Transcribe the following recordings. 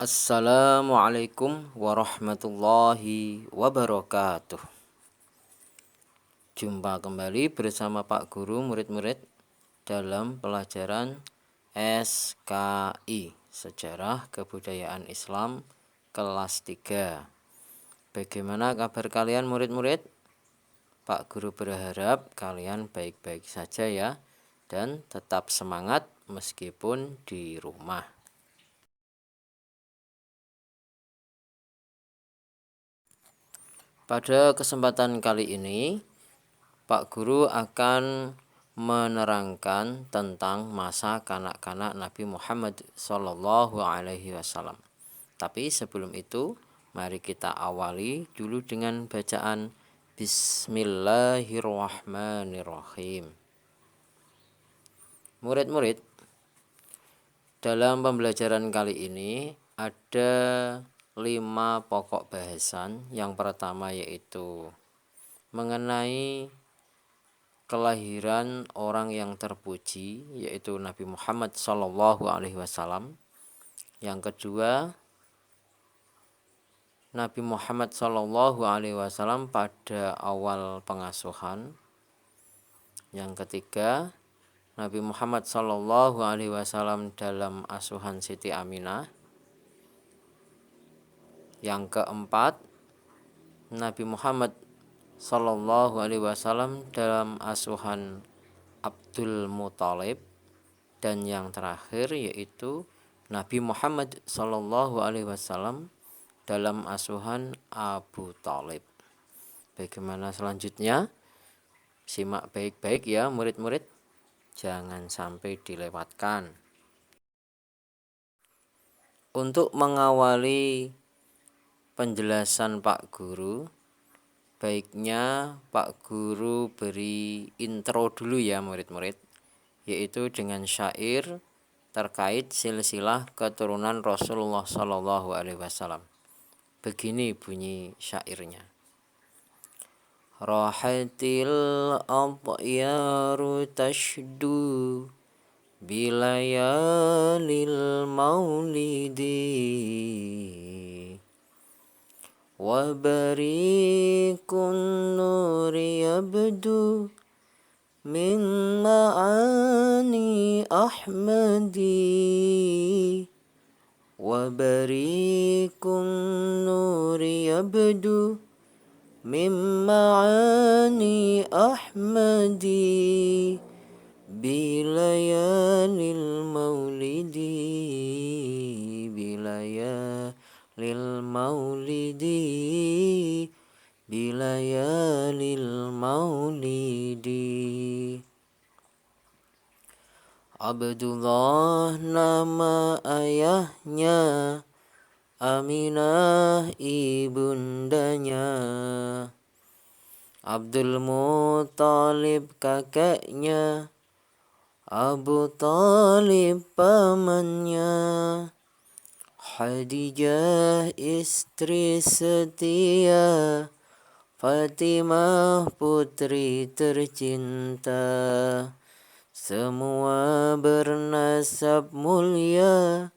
Assalamualaikum warahmatullahi wabarakatuh. Jumpa kembali bersama Pak Guru murid-murid dalam pelajaran SKI Sejarah Kebudayaan Islam kelas 3. Bagaimana kabar kalian murid-murid? Pak Guru berharap kalian baik-baik saja ya, dan tetap semangat meskipun di rumah. Pada kesempatan kali ini, Pak Guru akan menerangkan tentang masa kanak-kanak Nabi Muhammad SAW. Tapi sebelum itu, mari kita awali dulu dengan bacaan Bismillahirrahmanirrahim. Murid-murid, dalam pembelajaran kali ini ada 5 pokok bahasan. Yang pertama yaitu mengenai kelahiran orang yang terpuji, yaitu Nabi Muhammad SAW. Yang kedua, Nabi Muhammad SAW pada awal pengasuhan. Yang ketiga, Nabi Muhammad SAW dalam asuhan Siti Aminah. Yang keempat, Nabi Muhammad SAW dalam asuhan Abdul Muthalib. Dan yang terakhir yaitu Nabi Muhammad SAW dalam asuhan Abu Thalib. Bagaimana selanjutnya? Simak baik-baik ya murid-murid, jangan sampai dilewatkan. Untuk mengawali penjelasan Pak Guru, baiknya Pak Guru beri intro dulu ya murid-murid, yaitu dengan syair terkait silsilah keturunan Rasulullah SAW. Begini bunyi syairnya. Rahatil adyaru tashdu bilayalil maulidi wa barikun nuri yabdu min ma'ani ahmadi wa barikun nuri yabdu min ma'ani ahmadi bilayalil maulidi bilayalil maulidi bilayalil maulidi. Abdullah nama ayahnya, Aminah ibundanya, Abdul Muthalib kakeknya, Abu Thalib pamannya, Khadijah istri setia, Fatimah putri tercinta. Semua bernasab mulia,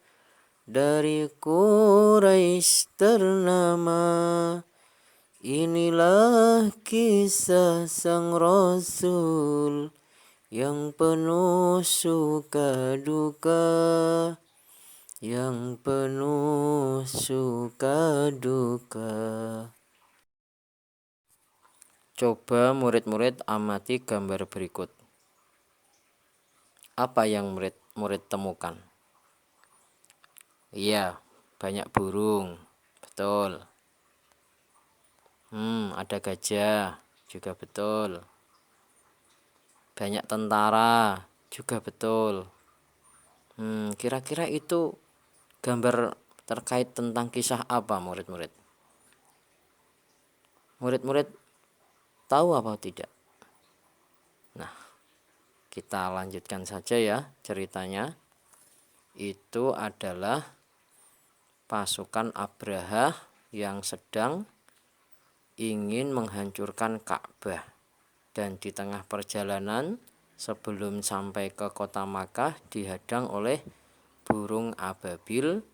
dari Quraisy ternama. Inilah kisah sang Rasul yang penuh suka duka, yang penuh suka duka. Coba murid-murid amati gambar berikut. Apa yang murid temukan? Iya, banyak burung, betul. Ada gajah, juga betul. Banyak tentara, juga betul. Kira-kira itu gambar terkait tentang kisah apa murid-murid? Murid-murid tahu apa tidak? Nah, kita lanjutkan saja ya ceritanya. Itu adalah pasukan Abrahah yang sedang ingin menghancurkan Ka'bah. Dan di tengah perjalanan sebelum sampai ke kota Makkah dihadang oleh burung ababil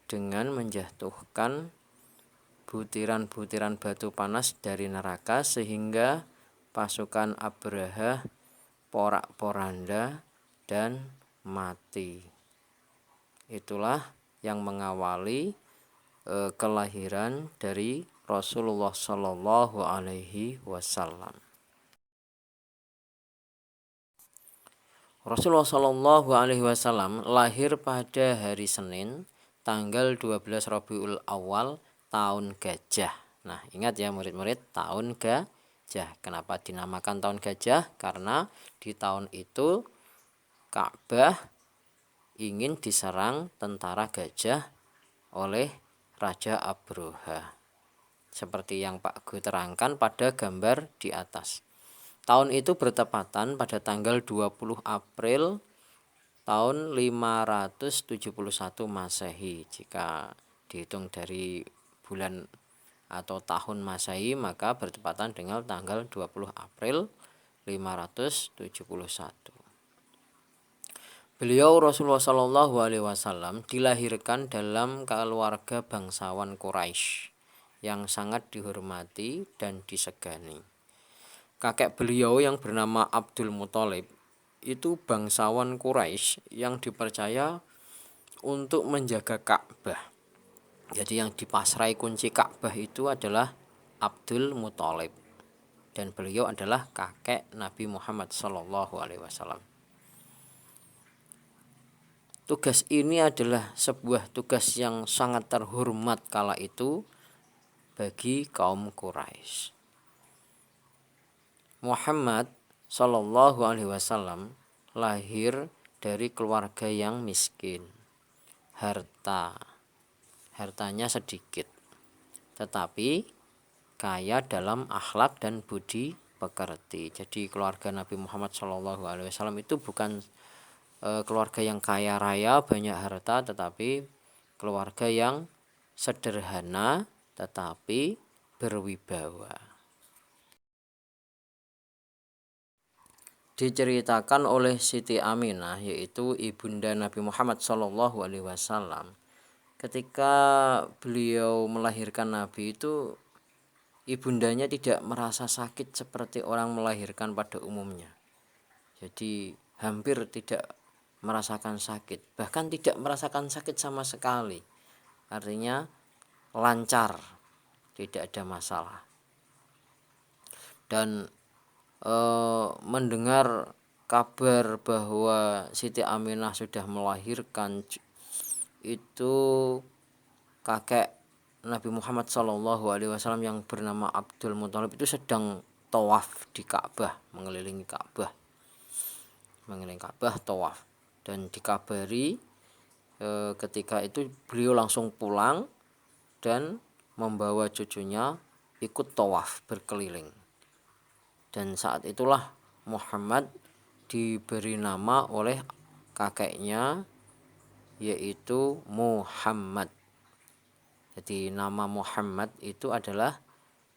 dengan menjatuhkan butiran-butiran batu panas dari neraka sehingga pasukan Abraha porak-poranda dan mati. Itulah yang mengawali kelahiran dari Rasulullah Shallallahu Alaihi Wasallam. Rasulullah Shallallahu Alaihi Wasallam lahir pada hari Senin, tanggal 12 Rabiul Awal tahun gajah. Nah, ingat ya murid-murid, tahun gajah. Kenapa dinamakan tahun gajah? Karena di tahun itu Ka'bah ingin diserang tentara gajah oleh Raja Abroha. Seperti yang Pak Gu terangkan pada gambar di atas. Tahun itu bertepatan pada tanggal 20 April tahun 571 Masehi. Jika dihitung dari bulan atau tahun Masehi, maka bertepatan dengan tanggal 20 April 571. Beliau Rasulullah Shallallahu Alaihi Wasallam dilahirkan dalam keluarga bangsawan Quraisy yang sangat dihormati dan disegani. Kakek beliau yang bernama Abdul Muthalib itu bangsawan Quraisy yang dipercaya untuk menjaga Ka'bah. Jadi yang dipasrai kunci Ka'bah itu adalah Abdul Muthalib, dan beliau adalah kakek Nabi Muhammad Shallallahu Alaihi Wasallam. Tugas ini adalah sebuah tugas yang sangat terhormat kala itu bagi kaum Quraisy. Muhammad Shallallahu Alaihi Wasallam lahir dari keluarga yang miskin. Hartanya sedikit, tetapi kaya dalam akhlak dan budi pekerti. Jadi keluarga Nabi Muhammad Shallallahu Alaihi Wasallam itu bukan keluarga yang kaya raya banyak harta, tetapi keluarga yang sederhana tetapi berwibawa. Diceritakan oleh Siti Aminah, yaitu ibunda Nabi Muhammad Shallallahu Alaihi Wasallam, ketika beliau melahirkan Nabi itu, ibundanya tidak merasa sakit seperti orang melahirkan pada umumnya. Jadi hampir tidak merasakan sakit, bahkan tidak merasakan sakit sama sekali. Artinya lancar, tidak ada masalah. Dan mendengar kabar bahwa Siti Aminah sudah melahirkan, itu kakek Nabi Muhammad SAW yang bernama Abdul Muthalib itu sedang tawaf di Ka'bah, mengelilingi Ka'bah tawaf, dan dikabari ketika itu beliau langsung pulang dan membawa cucunya ikut tawaf berkeliling. Dan saat itulah Muhammad diberi nama oleh kakeknya, yaitu Muhammad. Jadi nama Muhammad itu adalah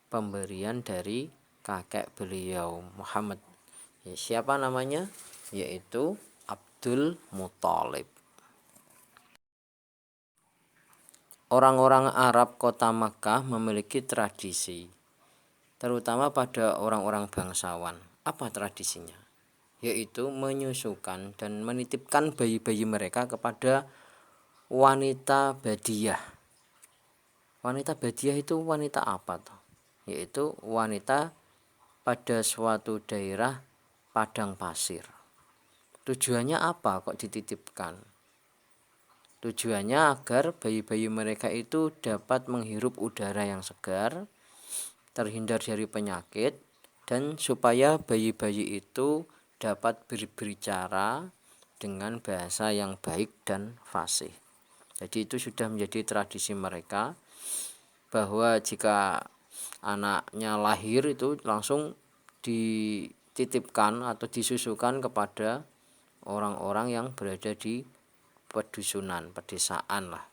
pemberian dari kakek beliau Muhammad. Siapa namanya? Yaitu Abdul Muthalib. Orang-orang Arab kota Makkah memiliki tradisi, terutama pada orang-orang bangsawan. Apa tradisinya? Yaitu menyusukan dan menitipkan bayi-bayi mereka kepada wanita Badiyah. Wanita Badiyah itu wanita apa toh? Yaitu wanita pada suatu daerah padang pasir. Tujuannya apa kok dititipkan? Tujuannya agar bayi-bayi mereka itu dapat menghirup udara yang segar, terhindar dari penyakit, dan supaya bayi-bayi itu dapat berbicara dengan bahasa yang baik dan fasih. Jadi itu sudah menjadi tradisi mereka, bahwa jika anaknya lahir itu langsung dititipkan atau disusukan kepada orang-orang yang berada di pedusunan, pedesaan lah.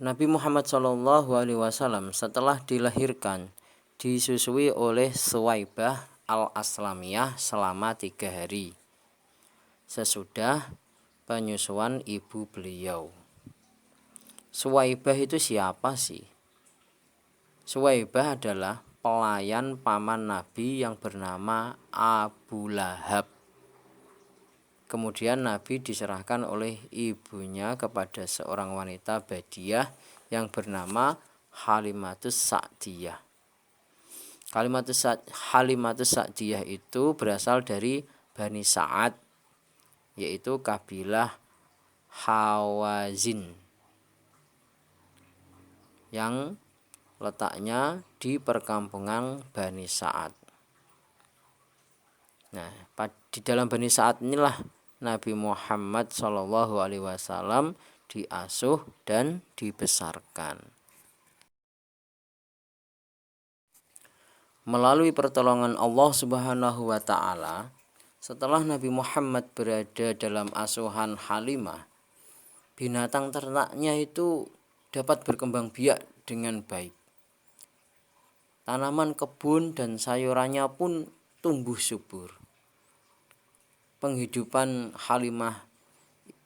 Nabi Muhammad SAW setelah dilahirkan disusui oleh Suwaibah al-Aslamiyah selama 3 hari. sesudah penyusuan ibu beliau. Suwaibah itu siapa sih? Suwaibah adalah pelayan paman Nabi yang bernama Abu Lahab. Kemudian Nabi diserahkan oleh ibunya kepada seorang wanita Badiah yang bernama Halimatus Sa'diyah. Halimatus Sa'diyah itu berasal dari Bani Sa'ad, yaitu kabilah Hawazin yang letaknya di perkampungan Bani Sa'ad. Nah, di dalam Bani Sa'ad inilah Nabi Muhammad SAW diasuh dan dibesarkan. Melalui pertolongan Allah Subhanahu wa taala, setelah Nabi Muhammad berada dalam asuhan Halimah, binatang ternaknya itu dapat berkembang biak dengan baik. Tanaman kebun dan sayurannya pun tumbuh subur. Penghidupan Halimah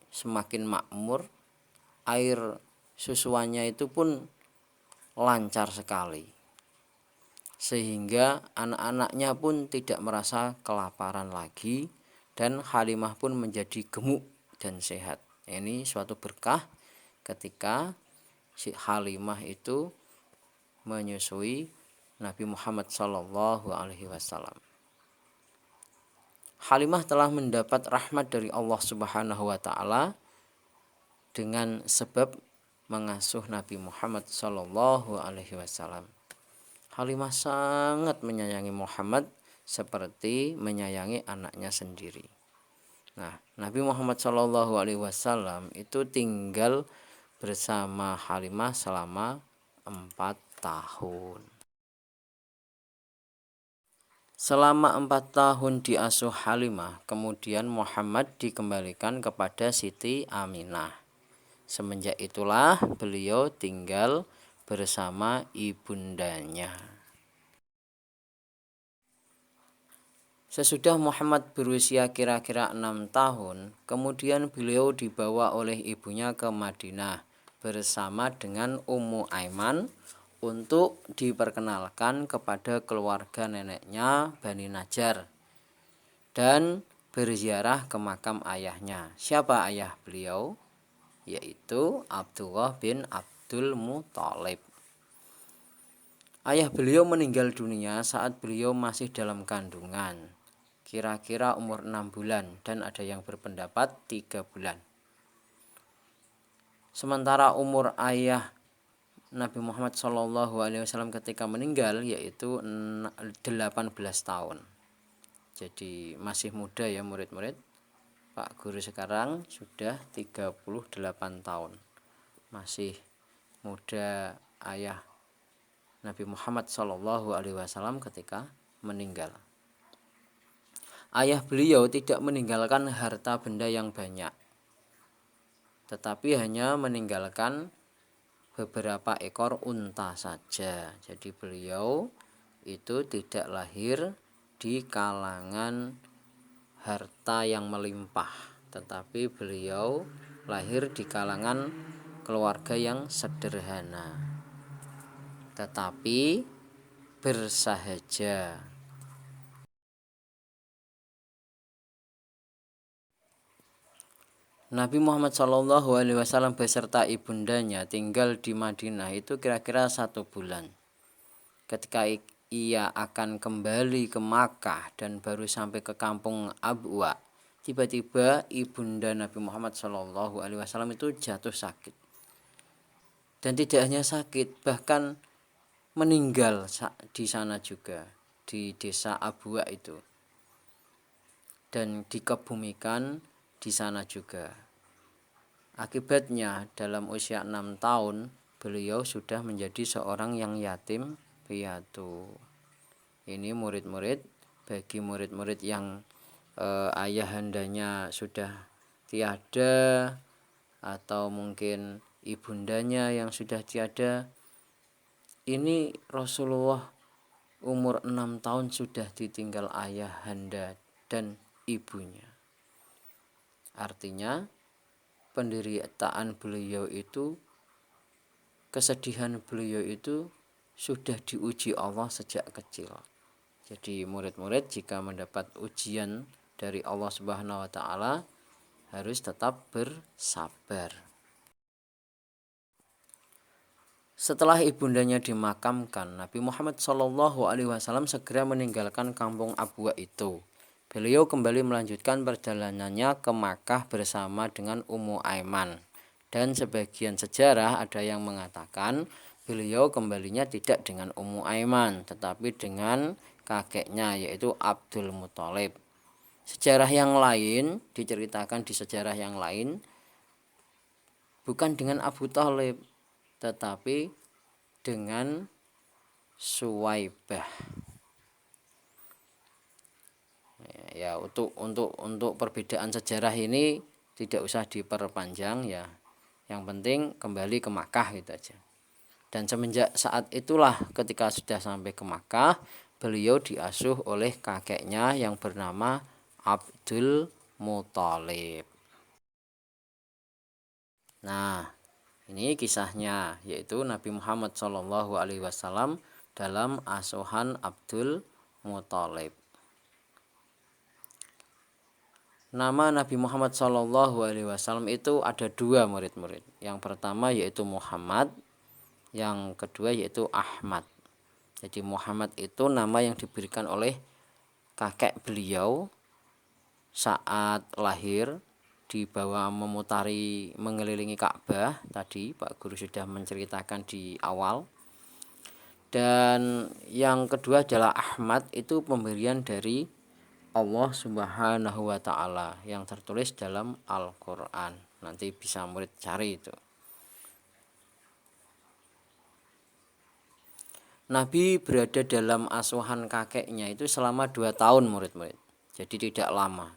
semakin makmur, air susuannya itu pun lancar sekali. Sehingga anak-anaknya pun tidak merasa kelaparan lagi dan Halimah pun menjadi gemuk dan sehat. Ini suatu berkah ketika si Halimah itu menyusui Nabi Muhammad SAW. Halimah telah mendapat rahmat dari Allah Subhanahu wa taala dengan sebab mengasuh Nabi Muhammad SAW. Halimah sangat menyayangi Muhammad seperti menyayangi anaknya sendiri. Nah, Nabi Muhammad SAW itu tinggal bersama Halimah selama 4 tahun. Selama 4 tahun diasuh Halimah, kemudian Muhammad dikembalikan kepada Siti Aminah. Semenjak itulah beliau tinggal bersama ibundanya. Sesudah Muhammad berusia kira-kira 6 tahun, kemudian beliau dibawa oleh ibunya ke Madinah bersama dengan Ummu Aiman untuk diperkenalkan kepada keluarga neneknya Bani Najjar dan berziarah ke makam ayahnya. Siapa ayah beliau? Yaitu Abdullah bin Abdul Muthalib. Ayah beliau meninggal dunia saat beliau masih dalam kandungan, kira-kira umur 6 bulan dan ada yang berpendapat 3 bulan. Sementara umur ayah Nabi Muhammad SAW ketika meninggal yaitu 18 tahun. Jadi masih muda ya murid-murid. Pak Guru sekarang sudah 38 tahun. Masih muda ayah Nabi Muhammad SAW ketika meninggal. Ayah beliau tidak meninggalkan harta benda yang banyak, tetapi hanya meninggalkan beberapa ekor unta saja. Jadi beliau itu tidak lahir di kalangan harta yang melimpah, tetapi beliau lahir di kalangan keluarga yang sederhana, tetapi bersahaja. Nabi Muhammad SAW beserta ibundanya tinggal di Madinah itu kira-kira 1 bulan. Ketika ia akan kembali ke Makkah dan baru sampai ke kampung Abwa, tiba-tiba ibunda Nabi Muhammad SAW itu jatuh sakit. Dan tidak hanya sakit, bahkan meninggal di sana juga, di desa Abwa itu, dan dikebumikan di sana juga. Akibatnya dalam usia 6 tahun beliau sudah menjadi seorang yang yatim piatu. Ini murid-murid, bagi murid-murid yang ayahandanya sudah tiada atau mungkin ibundanya yang sudah tiada, ini Rasulullah umur 6 tahun sudah ditinggal ayahanda dan ibunya. Artinya penderitaan beliau itu, kesedihan beliau itu sudah diuji Allah sejak kecil. Jadi murid-murid jika mendapat ujian dari Allah Subhanahu wa taala harus tetap bersabar. Setelah ibundanya dimakamkan, Nabi Muhammad SAW segera meninggalkan kampung Abwa itu. Beliau kembali melanjutkan perjalanannya ke Makkah bersama dengan Ummu Aiman. Dan sebagian sejarah ada yang mengatakan beliau kembalinya tidak dengan Ummu Aiman, tetapi dengan kakeknya yaitu Abdul Muthalib. Sejarah yang lain diceritakan di sejarah yang lain bukan dengan Abu Thalib, tetapi dengan Suwaibah. Ya, untuk perbedaan sejarah ini tidak usah diperpanjang ya. Yang penting kembali ke Makkah gitu aja. Dan semenjak saat itulah ketika sudah sampai ke Makkah, beliau diasuh oleh kakeknya yang bernama Abdul Muthalib. Nah, ini kisahnya, yaitu Nabi Muhammad SAW dalam asuhan Abdul Muthalib. Nama Nabi Muhammad SAW itu ada dua murid-murid. Yang pertama yaitu Muhammad, yang kedua yaitu Ahmad. Jadi Muhammad itu nama yang diberikan oleh kakek beliau saat lahir, dibawa memutari mengelilingi Ka'bah. Tadi Pak Guru sudah menceritakan di awal. Dan yang kedua adalah Ahmad, itu pemberian dari Allah Subhanahu wa taala yang tertulis dalam Al-Qur'an. Nanti bisa murid cari itu. Nabi berada dalam asuhan kakeknya itu selama 2 tahun murid-murid. Jadi tidak lama.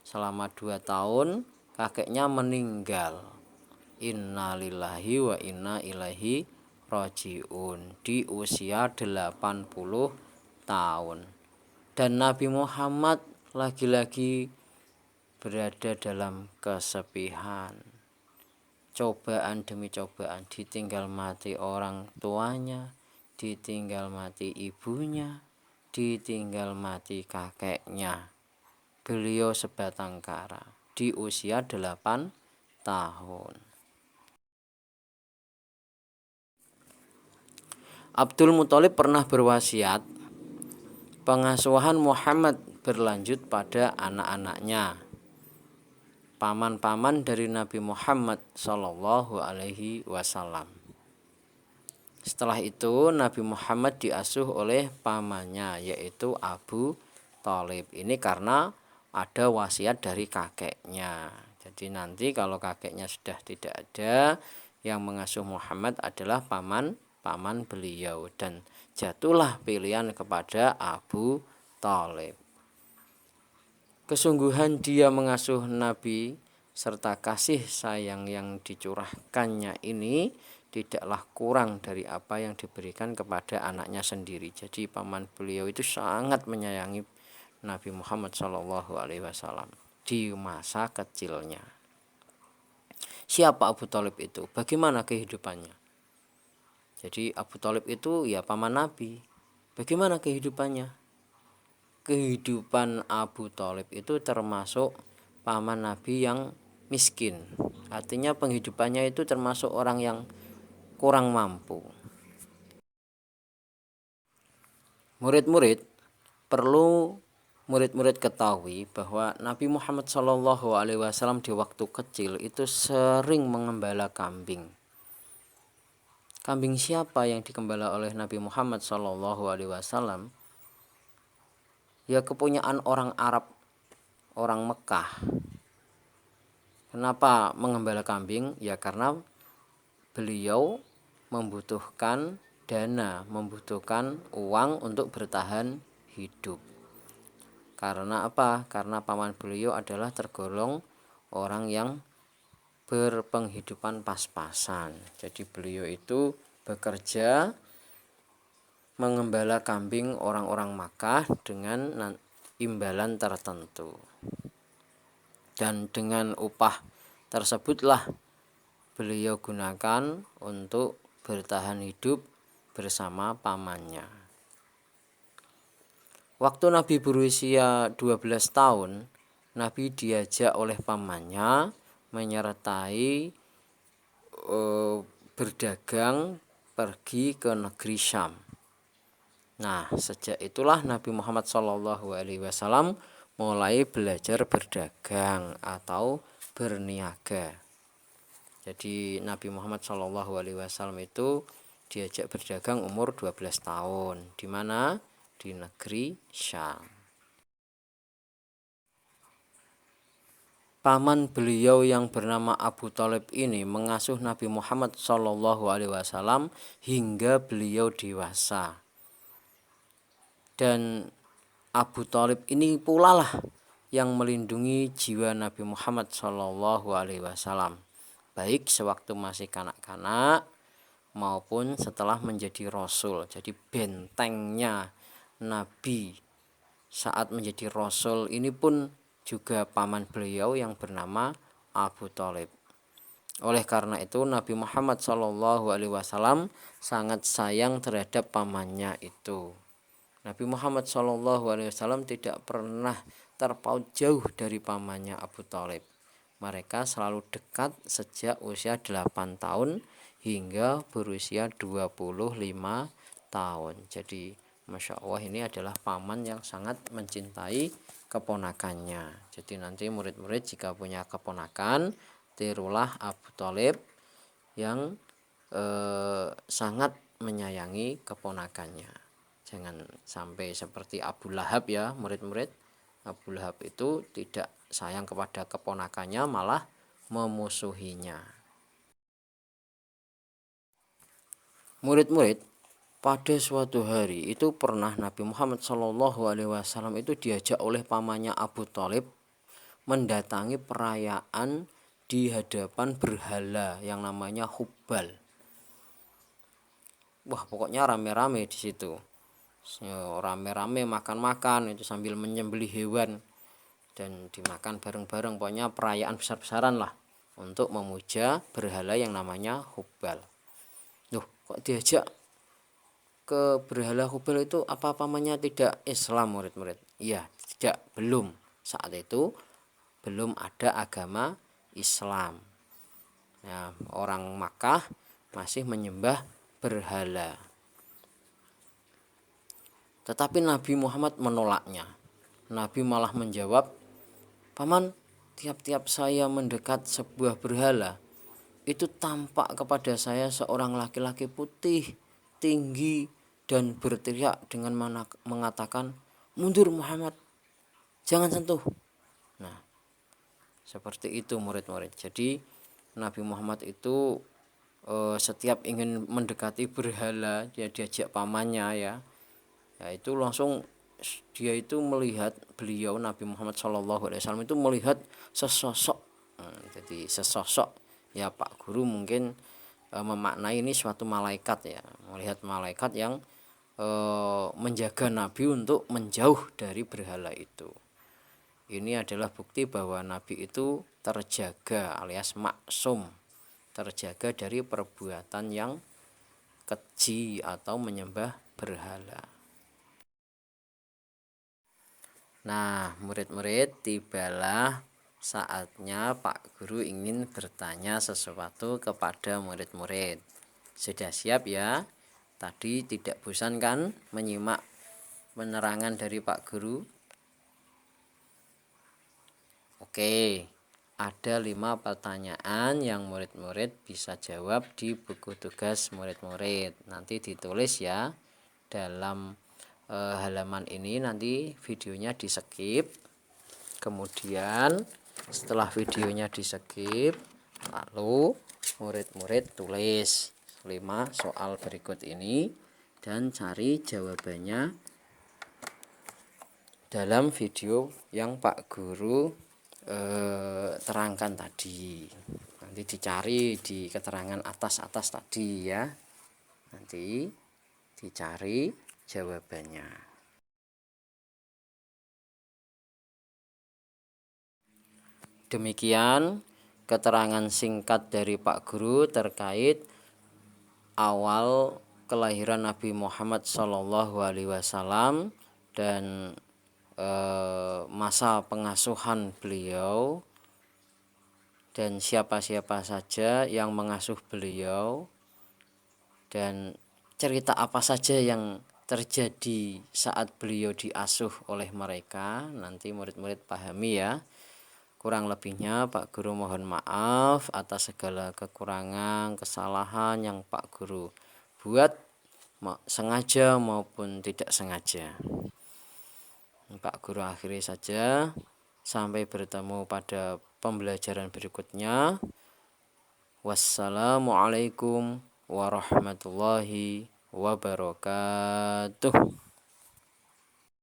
Selama 2 tahun kakeknya meninggal. Innalillahi wa inna ilaihi rajiun di usia 80 tahun. Dan Nabi Muhammad lagi-lagi berada dalam kesepihan. Cobaan demi cobaan, ditinggal mati orang tuanya, ditinggal mati ibunya, ditinggal mati kakeknya. Beliau sebatang kara di usia 8 tahun. Abdul Muthalib pernah berwasiat pengasuhan Muhammad berlanjut pada anak-anaknya, paman-paman dari Nabi Muhammad Shallallahu Alaihi Wasallam. Setelah itu Nabi Muhammad diasuh oleh pamannya yaitu Abu Thalib. Ini karena ada wasiat dari kakeknya. Jadi nanti kalau kakeknya sudah tidak ada, yang mengasuh Muhammad adalah paman beliau, dan jatuhlah pilihan kepada Abu Thalib. Kesungguhan dia mengasuh Nabi serta kasih sayang yang dicurahkannya ini tidaklah kurang dari apa yang diberikan kepada anaknya sendiri. Jadi paman beliau itu sangat menyayangi Nabi Muhammad SAW di masa kecilnya. Siapa Abu Thalib itu? Bagaimana kehidupannya? Jadi Abu Thalib itu ya paman Nabi. Bagaimana kehidupannya? Kehidupan Abu Thalib itu termasuk paman Nabi yang miskin. Artinya penghidupannya itu termasuk orang yang kurang mampu. Murid-murid perlu murid-murid ketahui bahwa Nabi Muhammad SAW di waktu kecil itu sering mengembala kambing. Kambing siapa yang dikembala oleh Nabi Muhammad SAW? Ya kepunyaan orang Arab, orang Mekah. Kenapa mengembala kambing? Ya karena beliau membutuhkan dana, membutuhkan uang untuk bertahan hidup. Karena apa? Karena paman beliau adalah tergolong orang yang berpenghidupan pas-pasan. Jadi beliau itu bekerja mengembala kambing orang-orang Makkah dengan imbalan tertentu. dan dengan upah tersebutlah beliau gunakan untuk bertahan hidup bersama pamannya. Waktu Nabi berusia 12 tahun, Nabi diajak oleh pamannya menyertai berdagang pergi ke negeri Syam. Nah, sejak itulah Nabi Muhammad SAW mulai belajar berdagang atau berniaga. Jadi Nabi Muhammad SAW itu diajak berdagang umur 12 tahun. Di mana? Di negeri Syam. Paman beliau yang bernama Abu Thalib ini mengasuh Nabi Muhammad SAW hingga beliau dewasa. Dan Abu Thalib ini pula lah yang melindungi jiwa Nabi Muhammad SAW, baik sewaktu masih kanak-kanak maupun setelah menjadi Rasul. Jadi bentengnya Nabi saat menjadi Rasul ini pun juga paman beliau yang bernama Abu Thalib. Oleh karena itu Nabi Muhammad SAW sangat sayang terhadap pamannya itu. Nabi Muhammad SAW tidak pernah terpaut jauh dari pamannya Abu Thalib. Mereka selalu dekat sejak usia 8 tahun hingga berusia 25 tahun. Jadi Masya Allah, ini adalah paman yang sangat mencintai keponakannya. Jadi nanti murid-murid jika punya keponakan, tirulah Abu Thalib yang sangat menyayangi keponakannya. Jangan sampai seperti Abu Lahab ya murid-murid. Abu Lahab itu tidak sayang kepada keponakannya, malah memusuhinya. Murid-murid, pada suatu hari itu pernah Nabi Muhammad SAW itu diajak oleh pamannya Abu Thalib mendatangi perayaan di hadapan berhala yang namanya Hubal. Wah, pokoknya rame-rame di situ. Rame-rame makan-makan itu sambil menyembelih hewan dan dimakan bareng-bareng. Pokoknya perayaan besar-besaran lah untuk memuja berhala yang namanya Hubal. Loh, kok diajak ke berhala Hubal itu? Apa pamannya tidak Islam murid-murid? Iya, tidak, belum. Saat itu belum ada agama Islam. Nah, orang Makkah masih menyembah berhala. Tetapi Nabi Muhammad menolaknya. Nabi malah menjawab, "Paman, tiap-tiap saya mendekat sebuah berhala, itu tampak kepada saya seorang laki-laki putih, tinggi, dan berteriak dengan mengatakan, 'Mundur Muhammad, jangan sentuh.'" Nah, seperti itu murid-murid. Jadi Nabi Muhammad itu setiap ingin mendekati berhala, dia diajak pamannya ya itu langsung dia itu melihat beliau Nabi Muhammad SAW itu melihat sesosok. Jadi sesosok ya Pak Guru mungkin memaknai ini suatu malaikat ya, melihat malaikat yang menjaga Nabi untuk menjauh dari berhala itu. Ini adalah bukti bahwa Nabi itu terjaga alias maksum, terjaga dari perbuatan yang keji atau menyembah berhala. Nah, murid-murid, tibalah saatnya Pak Guru ingin bertanya sesuatu kepada murid-murid. Sudah siap ya? Tadi tidak bosan kan menyimak penerangan dari Pak Guru? Oke, ada 5 pertanyaan yang murid-murid bisa jawab di buku tugas murid-murid. Nanti ditulis ya dalam halaman ini, nanti videonya di skip. Kemudian setelah videonya di skip, lalu murid-murid tulis 5 soal berikut ini dan cari jawabannya dalam video yang Pak Guru terangkan tadi. Nanti dicari di keterangan atas tadi ya. Nanti dicari jawabannya. Demikian keterangan singkat dari Pak Guru terkait awal kelahiran Nabi Muhammad SAW dan masa pengasuhan beliau dan siapa-siapa saja yang mengasuh beliau dan cerita apa saja yang terjadi saat beliau diasuh oleh mereka. Nanti murid-murid pahami ya. Kurang lebihnya Pak Guru mohon maaf atas segala kekurangan, kesalahan yang Pak Guru buat sengaja maupun tidak sengaja. Pak Guru akhiri saja. Sampai bertemu pada pembelajaran berikutnya. Wassalamualaikum warahmatullahi wabarakatuh.